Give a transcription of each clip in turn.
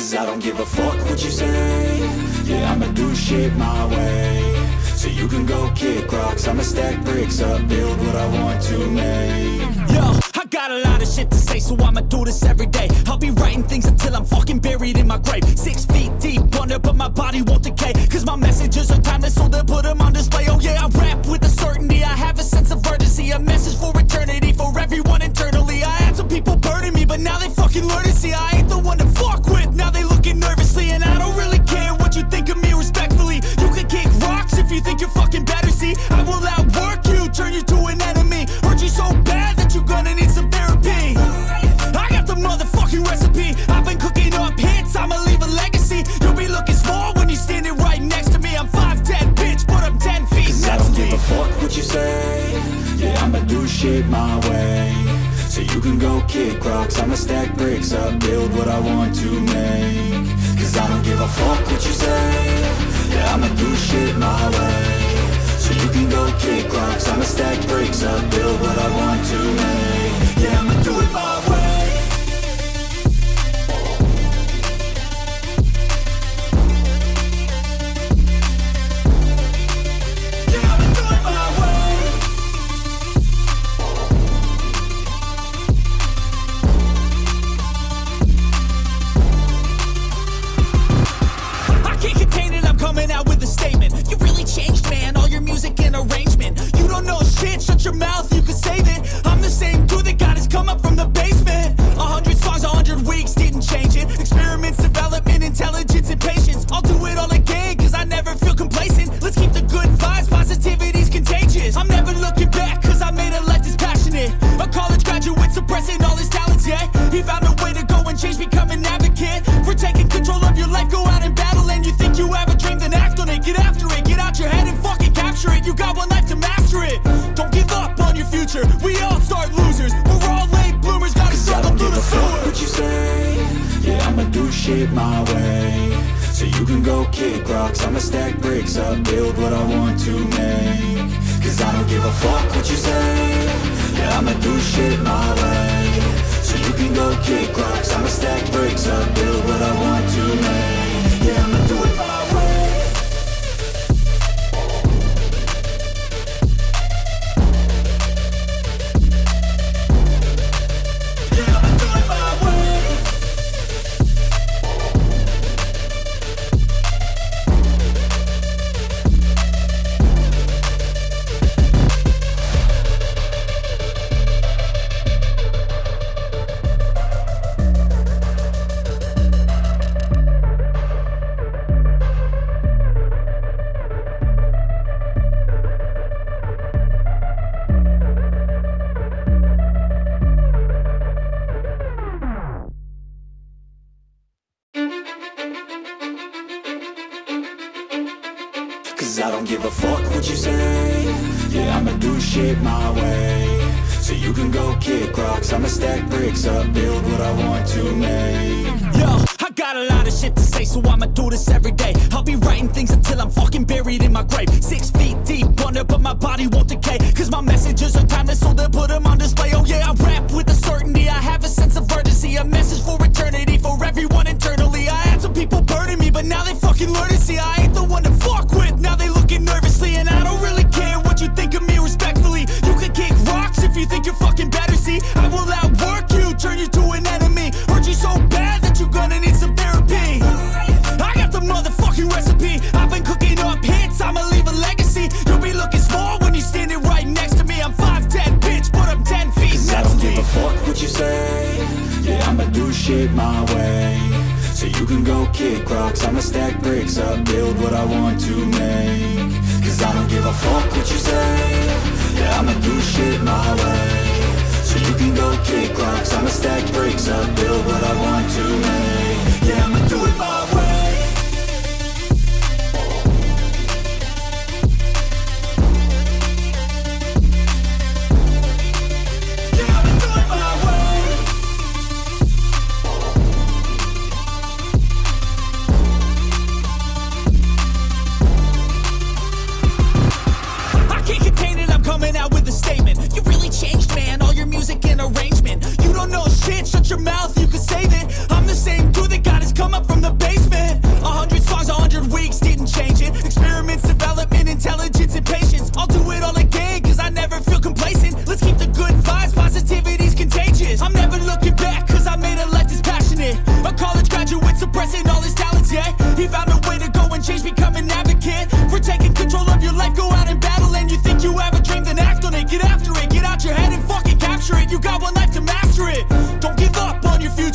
Cause I don't give a fuck what you say. Yeah, I'ma do shit my way. So you can go kick rocks, I'ma stack bricks up, build what I want to make. Yo, I got a lot of shit to say, so I'ma do this every day. I'll be writing things until I'm fucking buried in my grave. 6 feet deep under, but my body won't decay. Cause my messages are timeless, so they'll put them on display. Oh yeah, I rap with a certainty, I have a sense of urgency. A message for eternity, for everyone internally. I had some people burning me, but now they fucking learn to see I ain't the one to fuck with, now they looking nervously. And I don't really care what you think of me respectfully. You can kick rocks if you think you're fucking better, see. I will outwork you, turn you to an enemy. Hurt you so bad that you're gonna need some therapy. I got the motherfucking recipe. I've been cooking up hits, I'ma leave a legacy. You'll be looking small when you're standing right next to me. I'm 5'10", bitch, but I'm 10 feet next to me. I don't give a fuck what you say. Yeah, I'ma do shit my way. So you can go kick rocks, I'ma stack bricks up, build what I want to make. Cause I don't give a fuck what you say. Yeah, I'ma do shit my way. So you can go kick rocks, I'ma stack bricks up, build what I want to make. Yeah, I'ma do it my way. Shut your mouth, you can save it. I'm the same dude that got his come up from the basement. 100 songs, 100 weeks, didn't change it. Experiments, development, intelligence, and patience. I'll do it all again, cause I never feel complacent. Let's keep the good vibes, positivity's contagious. I'm never looking back, cause I made a life that's passionate. A college graduate suppressing all his talents, yeah. He found a way to go and change, become an advocate. For taking control of your life, go out and battle. And you think you have a dream, then act on it. Get after it, get out your head and fucking capture it. You got one life to master it. Don't give up on your future, we all start losers. We're all late bloomers, gotta struggle through the sewer. What you say? Yeah, I'ma do shit my way. So you can go kick rocks, I'ma stack bricks up, build what I want to make. Cause I don't give a fuck what you say. Yeah, I'ma do shit my way. So you can go kick rocks, I'ma stack bricks up, build what I want to make. Yeah, I'ma do it my way. Cause I don't give a fuck what you say. Yeah, I'ma do shit my way. So you can go kick rocks, I'ma stack bricks up, build what I want to make. Yo, I got a lot of shit to say, so I'ma do this every day. I'll be writing things until I'm fucking buried in my grave. 6 feet deep under, but my body won't decay. Cause my messages are timeless, so they'll put them on display. Oh yeah, I rap with a certainty, I have a sense of urgency. A message for eternity, for everyone internally. I had some people burning me, but now they fucking learn to see I ain't the one to fuck with, now they looking nervously. And I don't really care what you think of me respectfully. You can kick rocks if you think you're fucking better, see. I will outwork you, turn you to an enemy. Hurt you so bad that you're gonna need some therapy. I got the motherfucking recipe. I've been cooking up hits, I'ma leave a legacy. You'll be looking small when you're standing right next to me. I'm 5'10", bitch, but I'm 10 feet next to me. I don't give a fuck what you say. Yeah, I'ma do shit my way. So you can go kick rocks, I'ma stack bricks up, build what I want to make. Cause I don't give a fuck what you say. Yeah, I'ma do shit my way. So you can go kick rocks, I'ma stack bricks up, build what I want to make. Yeah, I'ma do it my way. Changed, man, all your music and arrangement. You don't know shit, shut your mouth, you can save it. I'm the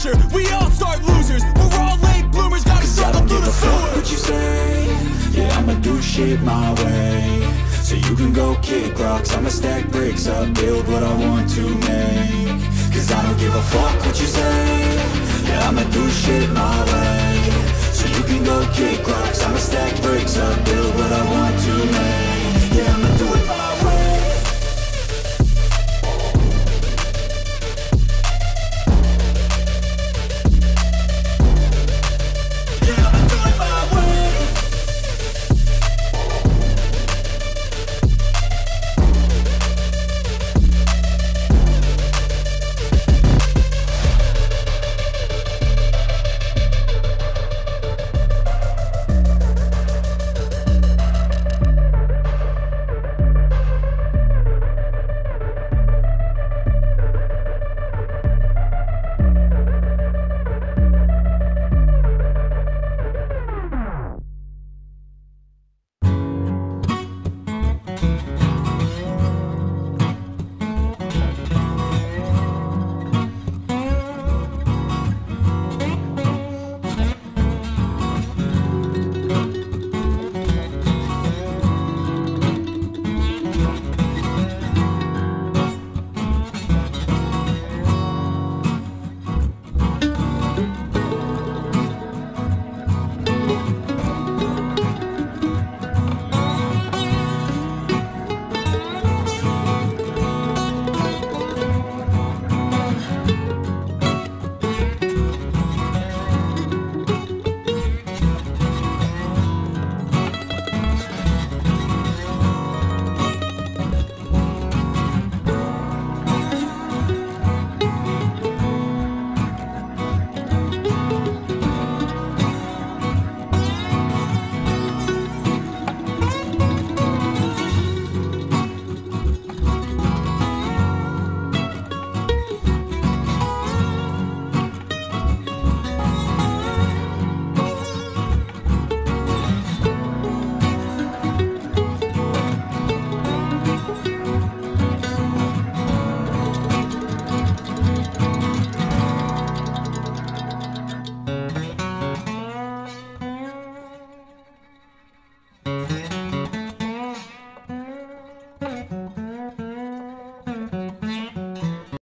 future. We all start losers, we're all late bloomers, gotta Cause I struggle don't through give the a fuck sewer. what you say. Yeah, I'ma do shit my way. So you can go kick rocks, I'ma stack bricks up, build what I want to make. Cause I don't give a fuck what you say. Yeah, I'ma do shit my way. So you can go kick rocks, I'ma stack bricks up, build what I want to make.